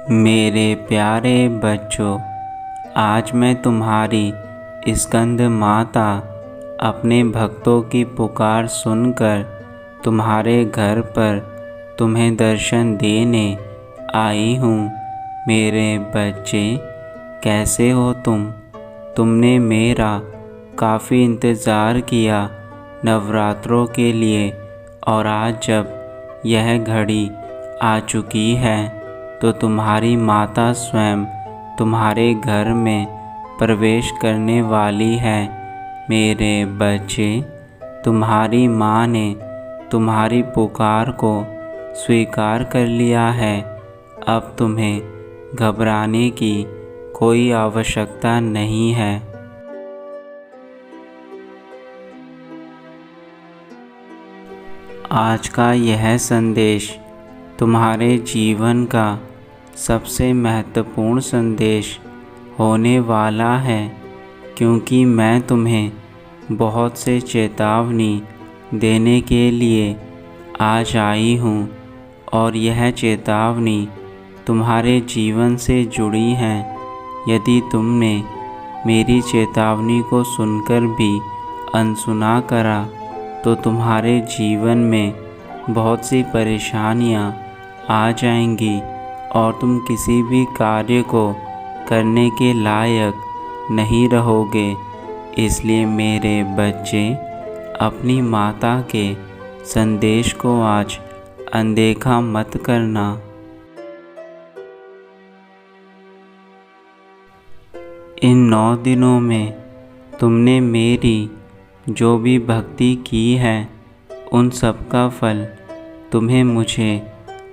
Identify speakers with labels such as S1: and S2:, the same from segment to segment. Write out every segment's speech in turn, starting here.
S1: मेरे प्यारे बच्चों, आज मैं तुम्हारी स्कंद माता अपने भक्तों की पुकार सुनकर तुम्हारे घर पर तुम्हें दर्शन देने आई हूँ। मेरे बच्चे, कैसे हो तुम? तुमने मेरा काफ़ी इंतज़ार किया नवरात्रों के लिए, और आज जब यह घड़ी आ चुकी है तो तुम्हारी माता स्वयं तुम्हारे घर में प्रवेश करने वाली है। मेरे बच्चे, तुम्हारी माँ ने तुम्हारी पुकार को स्वीकार कर लिया है। अब तुम्हें घबराने की कोई आवश्यकता नहीं है। आज का यह संदेश तुम्हारे जीवन का सबसे महत्वपूर्ण संदेश होने वाला है, क्योंकि मैं तुम्हें बहुत से चेतावनी देने के लिए आज आई हूँ, और यह चेतावनी तुम्हारे जीवन से जुड़ी है। यदि तुमने मेरी चेतावनी को सुनकर भी अनसुना करा तो तुम्हारे जीवन में बहुत सी परेशानियाँ आ जाएंगी और तुम किसी भी कार्य को करने के लायक नहीं रहोगे। इसलिए मेरे बच्चे, अपनी माता के संदेश को आज अनदेखा मत करना। इन 9 दिनों में तुमने मेरी जो भी भक्ति की है, उन सब का फल तुम्हें मुझे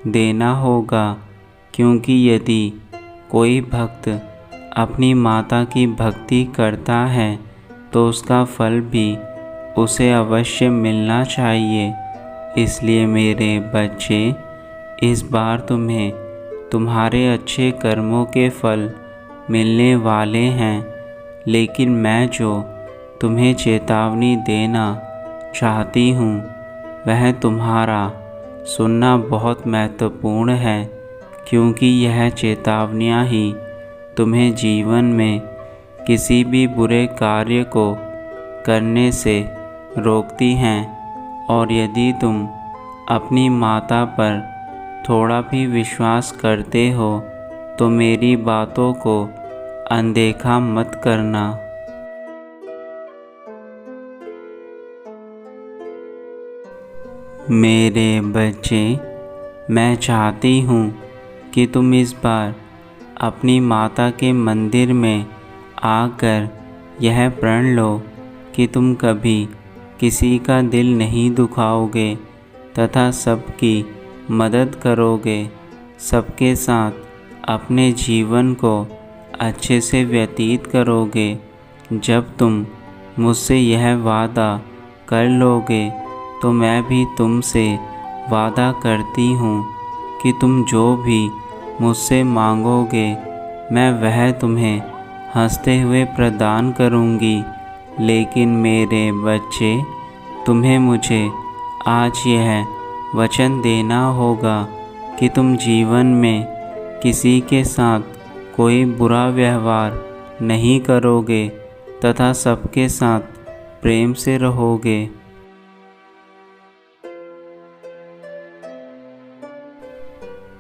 S1: देना होगा, क्योंकि यदि कोई भक्त अपनी माता की भक्ति करता है तो उसका फल भी उसे अवश्य मिलना चाहिए। इसलिए मेरे बच्चे, इस बार तुम्हें तुम्हारे अच्छे कर्मों के फल मिलने वाले हैं, लेकिन मैं जो तुम्हें चेतावनी देना चाहती हूँ वह तुम्हारा सुनना बहुत महत्वपूर्ण है, क्योंकि यह चेतावनियाँ ही तुम्हें जीवन में किसी भी बुरे कार्य को करने से रोकती हैं। और यदि तुम अपनी माता पर थोड़ा भी विश्वास करते हो तो मेरी बातों को अनदेखा मत करना। मेरे बच्चे, मैं चाहती हूँ कि तुम इस बार अपनी माता के मंदिर में आकर यह प्रण लो कि तुम कभी किसी का दिल नहीं दुखाओगे तथा सबकी मदद करोगे, सबके साथ अपने जीवन को अच्छे से व्यतीत करोगे। जब तुम मुझसे यह वादा कर लोगे तो मैं भी तुमसे वादा करती हूँ कि तुम जो भी मुझसे मांगोगे मैं वह तुम्हें हंसते हुए प्रदान करूँगी। लेकिन मेरे बच्चे, तुम्हें मुझे आज यह वचन देना होगा कि तुम जीवन में किसी के साथ कोई बुरा व्यवहार नहीं करोगे तथा सबके साथ प्रेम से रहोगे।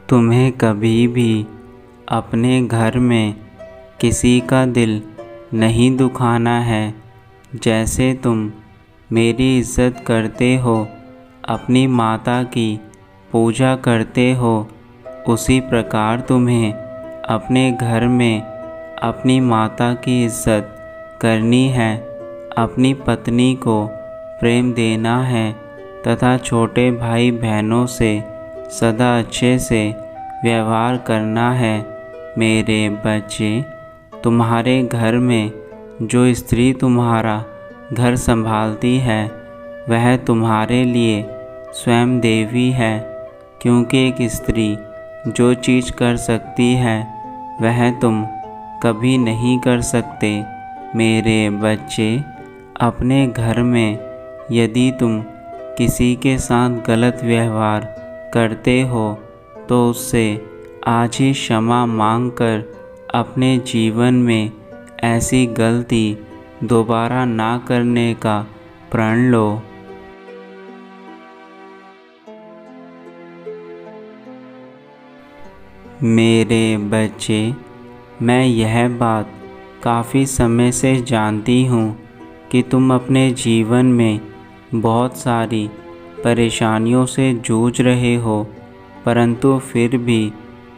S1: तुम्हें कभी भी अपने घर में किसी का दिल नहीं दुखाना है। जैसे तुम मेरी इज़्ज़त करते हो, अपनी माता की पूजा करते हो, उसी प्रकार तुम्हें अपने घर में अपनी माता की इज़्ज़त करनी है। अपनी पत्नी को प्रेम देना है तथा छोटे भाई बहनों से सदा अच्छे से व्यवहार करना है। मेरे बच्चे, तुम्हारे घर में जो स्त्री तुम्हारा घर संभालती है वह तुम्हारे लिए स्वयं देवी है, क्योंकि एक स्त्री जो चीज़ कर सकती है वह तुम कभी नहीं कर सकते। मेरे बच्चे, अपने घर में यदि तुम किसी के साथ गलत व्यवहार करते हो तो उससे आज ही क्षमा मांगकर अपने जीवन में ऐसी गलती दोबारा ना करने का प्रण लो। मेरे बच्चे, मैं यह बात काफ़ी समय से जानती हूँ कि तुम अपने जीवन में बहुत सारी परेशानियों से जूझ रहे हो, परंतु फिर भी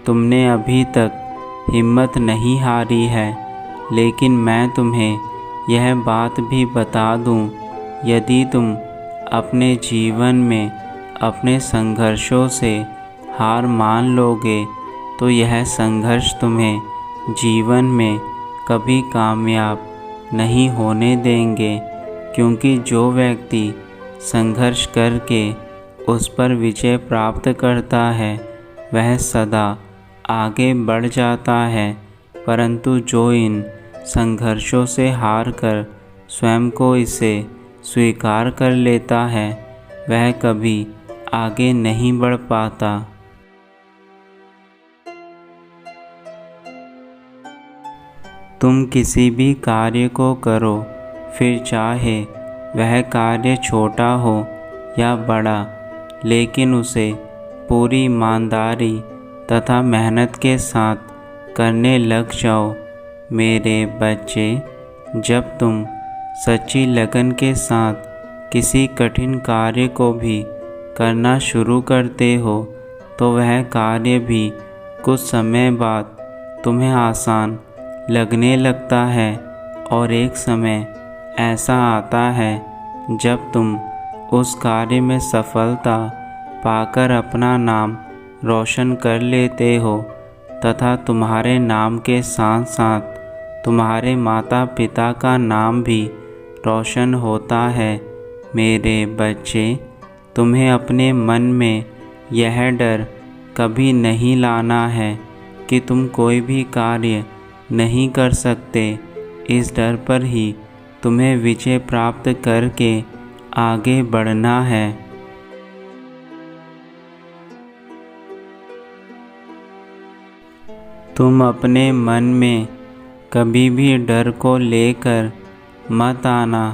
S1: तुमने अभी तक हिम्मत नहीं हारी है। लेकिन मैं तुम्हें यह बात भी बता दूँ, यदि तुम अपने जीवन में अपने संघर्षों से हार मान लोगे तो यह संघर्ष तुम्हें जीवन में कभी कामयाब नहीं होने देंगे, क्योंकि जो व्यक्ति संघर्ष करके उस पर विजय प्राप्त करता है वह सदा आगे बढ़ जाता है, परंतु जो इन संघर्षों से हार कर स्वयं को इसे स्वीकार कर लेता है वह कभी आगे नहीं बढ़ पाता। तुम किसी भी कार्य को करो, फिर चाहे वह कार्य छोटा हो या बड़ा, लेकिन उसे पूरी ईमानदारी तथा मेहनत के साथ करने लग जाओ। मेरे बच्चे, जब तुम सच्ची लगन के साथ किसी कठिन कार्य को भी करना शुरू करते हो तो वह कार्य भी कुछ समय बाद तुम्हें आसान लगने लगता है, और एक समय ऐसा आता है जब तुम उस कार्य में सफलता पाकर अपना नाम रोशन कर लेते हो तथा तुम्हारे नाम के साथ साथ तुम्हारे माता पिता का नाम भी रोशन होता है। मेरे बच्चे, तुम्हें अपने मन में यह डर कभी नहीं लाना है कि तुम कोई भी कार्य नहीं कर सकते। इस डर पर ही तुम्हें विजय प्राप्त करके आगे बढ़ना है। तुम अपने मन में कभी भी डर को लेकर मत आना।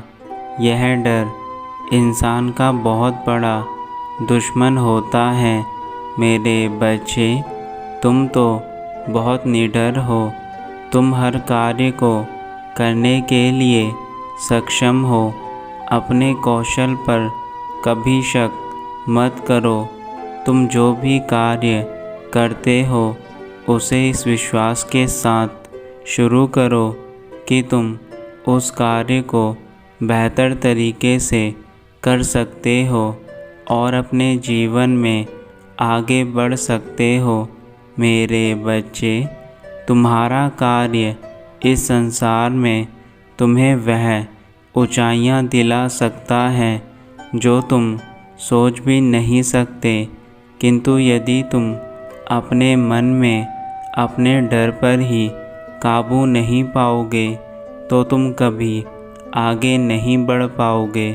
S1: यह डर इंसान का बहुत बड़ा दुश्मन होता है। मेरे बच्चे, तुम तो बहुत निडर हो। तुम हर कार्य को करने के लिए सक्षम हो। अपने कौशल पर कभी शक मत करो। तुम जो भी कार्य करते हो उसे इस विश्वास के साथ शुरू करो कि तुम उस कार्य को बेहतर तरीके से कर सकते हो और अपने जीवन में आगे बढ़ सकते हो। मेरे बच्चे, तुम्हारा कार्य इस संसार में तुम्हें वह ऊंचाइयां दिला सकता है जो तुम सोच भी नहीं सकते, किंतु यदि तुम अपने मन में अपने डर पर ही काबू नहीं पाओगे तो तुम कभी आगे नहीं बढ़ पाओगे।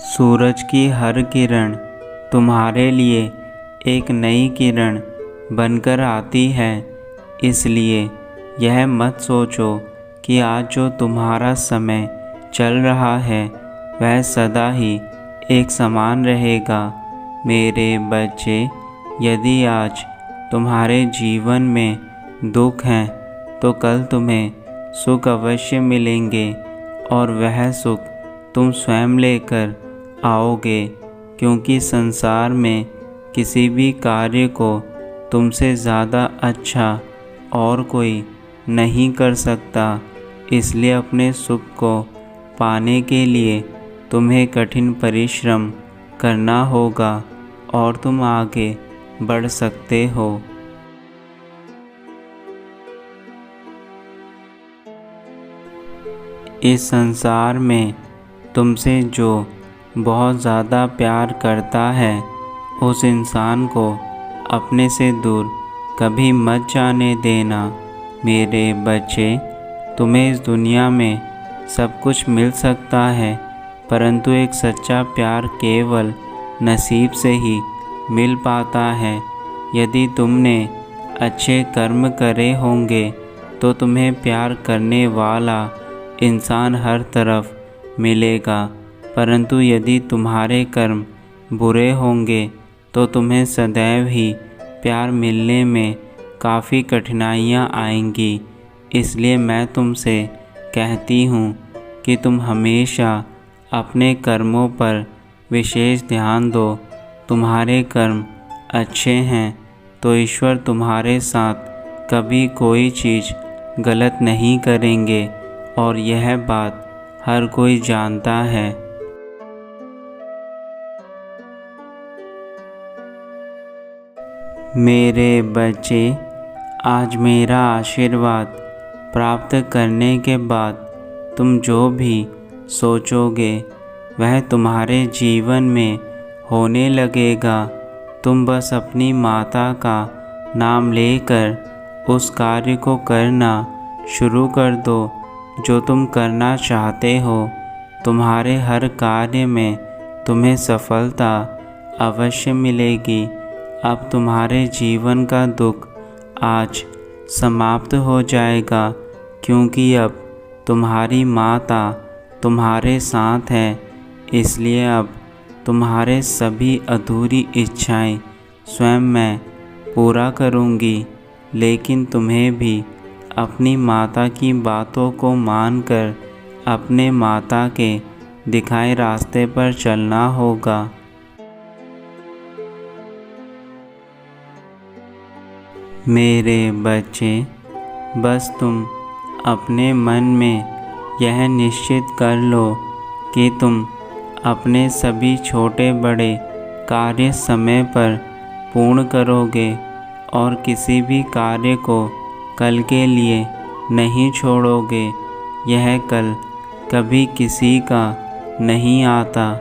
S1: सूरज की हर किरण तुम्हारे लिए एक नई किरण बनकर आती है, इसलिए यह मत सोचो कि आज जो तुम्हारा समय चल रहा है वह सदा ही एक समान रहेगा। मेरे बच्चे, यदि आज तुम्हारे जीवन में दुख हैं तो कल तुम्हें सुख अवश्य मिलेंगे, और वह सुख तुम स्वयं लेकर आओगे, क्योंकि संसार में किसी भी कार्य को तुमसे ज़्यादा अच्छा और कोई नहीं कर सकता। इसलिए अपने सुख को पाने के लिए तुम्हें कठिन परिश्रम करना होगा और तुम आगे बढ़ सकते हो। इस संसार में तुमसे जो बहुत ज़्यादा प्यार करता है उस इंसान को अपने से दूर कभी मत जाने देना। मेरे बच्चे, तुम्हें इस दुनिया में सब कुछ मिल सकता है, परंतु एक सच्चा प्यार केवल नसीब से ही मिल पाता है। यदि तुमने अच्छे कर्म करे होंगे तो तुम्हें प्यार करने वाला इंसान हर तरफ मिलेगा, परंतु यदि तुम्हारे कर्म बुरे होंगे तो तुम्हें सदैव ही प्यार मिलने में काफ़ी कठिनाइयाँ आएंगी। इसलिए मैं तुमसे कहती हूँ कि तुम हमेशा अपने कर्मों पर विशेष ध्यान दो। तुम्हारे कर्म अच्छे हैं तो ईश्वर तुम्हारे साथ कभी कोई चीज़ गलत नहीं करेंगे, और यह बात हर कोई जानता है। मेरे बच्चे, आज मेरा आशीर्वाद प्राप्त करने के बाद तुम जो भी सोचोगे वह तुम्हारे जीवन में होने लगेगा। तुम बस अपनी माता का नाम लेकर उस कार्य को करना शुरू कर दो जो तुम करना चाहते हो। तुम्हारे हर कार्य में तुम्हें सफलता अवश्य मिलेगी। अब तुम्हारे जीवन का दुख आज समाप्त हो जाएगा, क्योंकि अब तुम्हारी माता तुम्हारे साथ है। इसलिए अब तुम्हारे सभी अधूरी इच्छाएं स्वयं मैं पूरा करूंगी। लेकिन तुम्हें भी अपनी माता की बातों को मानकर अपने माता के दिखाए रास्ते पर चलना होगा। मेरे बच्चे, बस तुम अपने मन में यह निश्चित कर लो कि तुम अपने सभी छोटे बड़े कार्य समय पर पूर्ण करोगे और किसी भी कार्य को कल के लिए नहीं छोड़ोगे। यह कल कभी किसी का नहीं आता।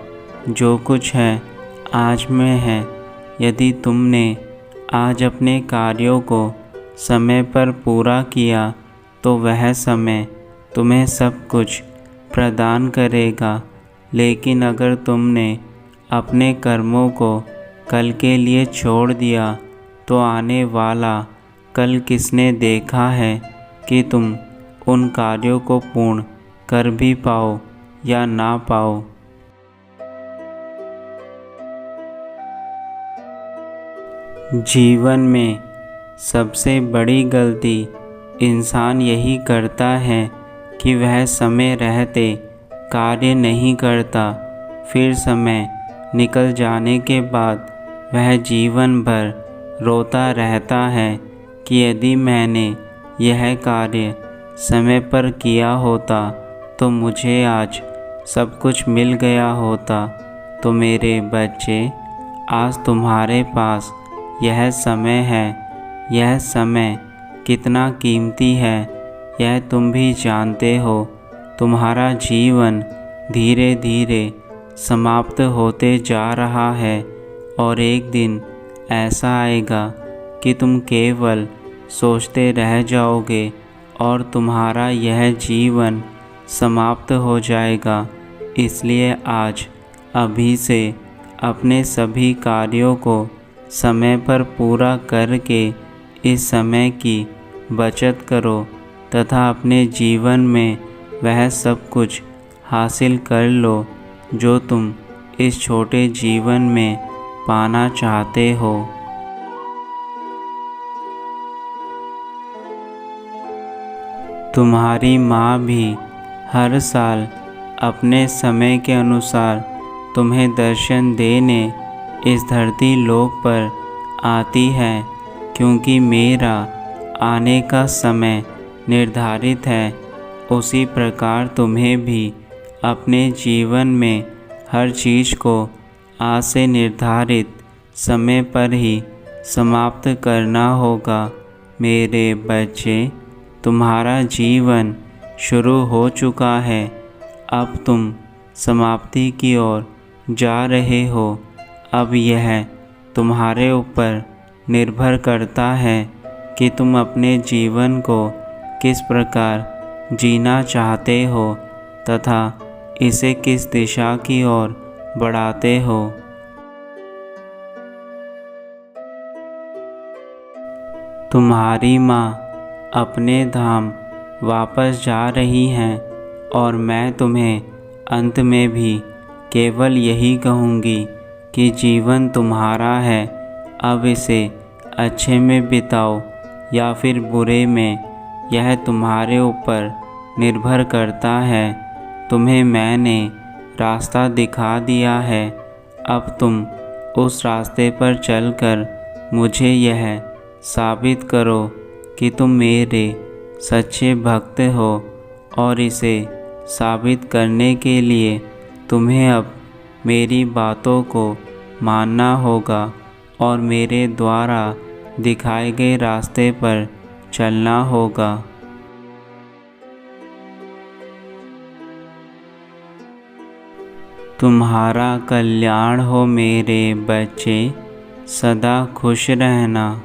S1: जो कुछ है आज में है। यदि तुमने आज अपने कार्यों को समय पर पूरा किया तो वह समय तुम्हें सब कुछ प्रदान करेगा। लेकिन अगर तुमने अपने कर्मों को कल के लिए छोड़ दिया तो आने वाला कल किसने देखा है कि तुम उन कार्यों को पूर्ण कर भी पाओ या ना पाओ। जीवन में सबसे बड़ी गलती इंसान यही करता है कि वह समय रहते कार्य नहीं करता। फिर समय निकल जाने के बाद वह जीवन भर रोता रहता है कि यदि मैंने यह कार्य समय पर किया होता तो मुझे आज सब कुछ मिल गया होता। तो मेरे बच्चे, आज तुम्हारे पास यह समय है। यह समय कितना कीमती है यह तुम भी जानते हो। तुम्हारा जीवन धीरे धीरे समाप्त होते जा रहा है और एक दिन ऐसा आएगा कि तुम केवल सोचते रह जाओगे और तुम्हारा यह जीवन समाप्त हो जाएगा। इसलिए आज अभी से अपने सभी कार्यों को समय पर पूरा करके इस समय की बचत करो तथा अपने जीवन में वह सब कुछ हासिल कर लो जो तुम इस छोटे जीवन में पाना चाहते हो। तुम्हारी माँ भी हर साल अपने समय के अनुसार तुम्हें दर्शन देने इस धरती लोक पर आती है, क्योंकि मेरा आने का समय निर्धारित है। उसी प्रकार तुम्हें भी अपने जीवन में हर चीज़ को आज से निर्धारित समय पर ही समाप्त करना होगा। मेरे बच्चे, तुम्हारा जीवन शुरू हो चुका है। अब तुम समाप्ति की ओर जा रहे हो। अब यह तुम्हारे ऊपर निर्भर करता है कि तुम अपने जीवन को किस प्रकार जीना चाहते हो तथा इसे किस दिशा की ओर बढ़ाते हो। तुम्हारी माँ अपने धाम वापस जा रही हैं और मैं तुम्हें अंत में भी केवल यही कहूँगी कि जीवन तुम्हारा है, अब इसे अच्छे में बिताओ या फिर बुरे में, यह तुम्हारे ऊपर निर्भर करता है। तुम्हें मैंने रास्ता दिखा दिया है, अब तुम उस रास्ते पर चलकर मुझे यह साबित करो कि तुम मेरे सच्चे भक्त हो। और इसे साबित करने के लिए तुम्हें अब मेरी बातों को मानना होगा और मेरे द्वारा दिखाए गए रास्ते पर चलना होगा। तुम्हारा कल्याण हो मेरे बच्चे, सदा खुश रहना।